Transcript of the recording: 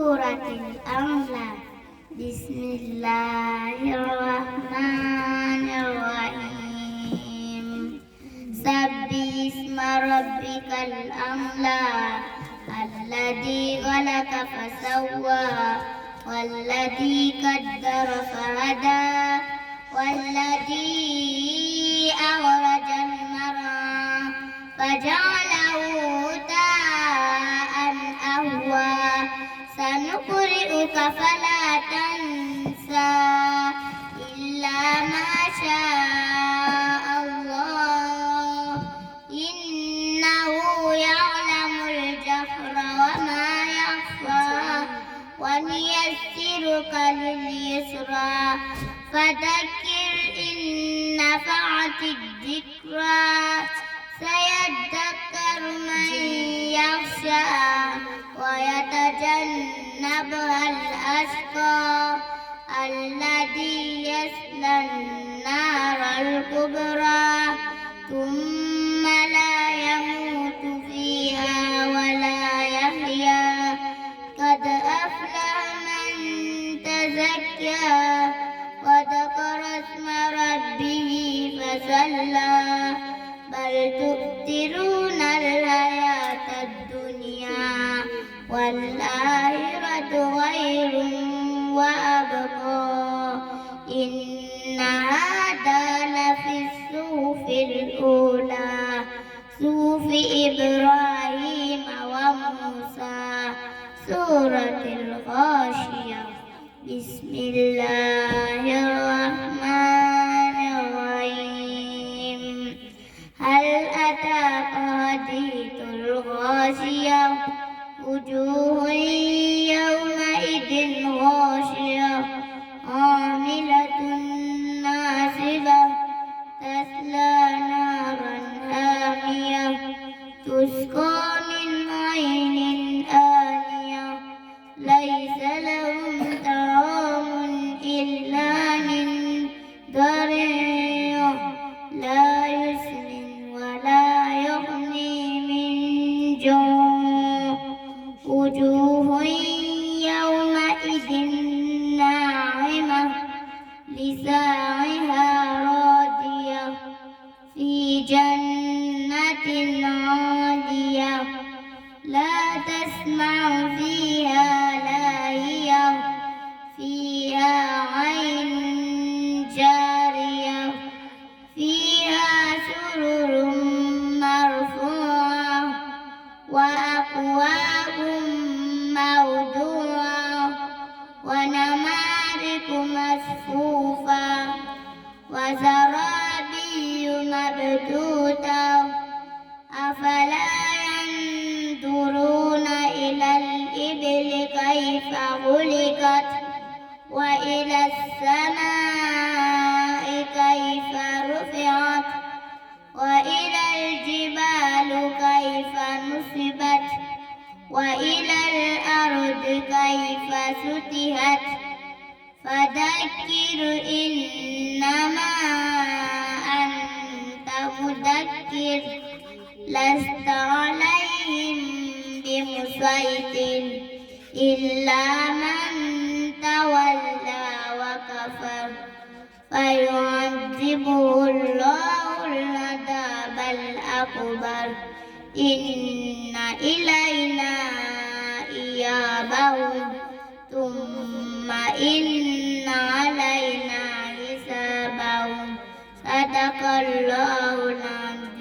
سورة الأنفال. بسم الله الرحمن الرحيم. سبح اسم ربك الأعلى الذي خلق فسوى والذي قدر فهدى والذي أخرج المرعى فجعله غثاء أحوى سنقرئك فلا تنسى إلا ما شاء الله إنه يعلم الجهر وما يخفى ونيسرك لليسرى فذكر إن نفعت الذكرى سيذكر من يخشى ويتجنبها الأشقى الذي يصلى النار الكبرى ثم لا يموت فيها ولا يحيا قد أفلح من تزكى وذكر اسم ربه فصلى بل تؤثرون الحياة الدنيا والآخرة خير وأبقى إن هذا لفي الصحف الأولى صحف إبراهيم وموسى. سورة الغاشية. بسم الله الرحمن الرحيم. هل أتاك حديث الغاشية وجوه يومئذ غاشية عاملة ناصبة تصلى نارا حامية تسقى من عين آنية ليس لهم طعام إلا من ضريع لا يسمن ولا يغني من جوع وجوه يومئذ ناعمة لسعيها راضية في جنة عالية لا تسمع فيها لاغية فيها عين جارية فيها سرر مرفوعة وأكواب موضوعة ونمارق مصفوفة وزرابي مبثوثة أفلا ينظرون إلى الإبل كيف خلقت وإلى السماء كيف رفعت وإلى الجبال كيف نصبت وإلى الأرض كيف سطحت فذكر إنما أنت مذكر لست عليهم بمسيطر إلا من تولى وكفر فيعذبه الله العذاب الأكبر إن إلينا إيابهم ثم إن علينا حسابهم صدق الله العظيم.